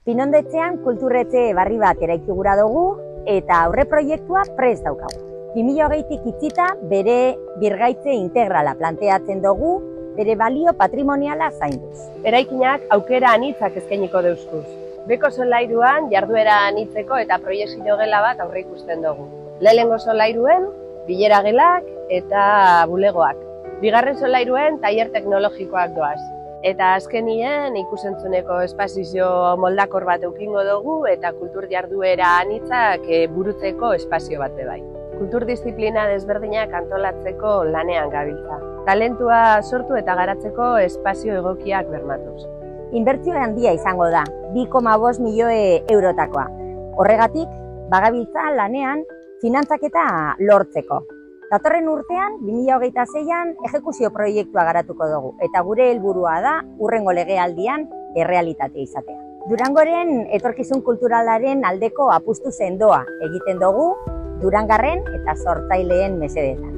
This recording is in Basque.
Pinondetxean kulturretxe barri bat eraiki gura dugu eta aurre proiektua prest daukagu. 2020tik itxita bere birgaitze integrala planteatzen dugu, bere balio patrimoniala zainduz. Eraikinak aukera anitzak eskainiko deuskuz. Beko solairuan jarduera anitzeko eta proiekzio gela bat aurre ikusten dugu. Lehenengo solairuen bilera gelak eta bulegoak. Bigarren solairuen tailer teknologikoak doaz. Eta azkenien ikusentzuneko espazio moldakor bat eukingo dugu eta kultur jarduera anitzak burutzeko espazio bat bai. Kultur disiplina desberdinak antolatzeko lanean gabiltza. Talentua sortu eta garatzeko espazio egokiak bermatuz. Inbertsio handia izango da, 2,5 milioi eurotakoa. Horregatik, bagabiltza lanean finantzaketa lortzeko. Datorren urtean, 2026an, ejekuzio proiektua garatuko dugu, eta gure helburua da hurrengo legealdian errealitatea izatea. Durangoren etorkizun kulturalaren aldeko apustu sendoa egiten dugu Durangarren eta sortzaileen mesedetan.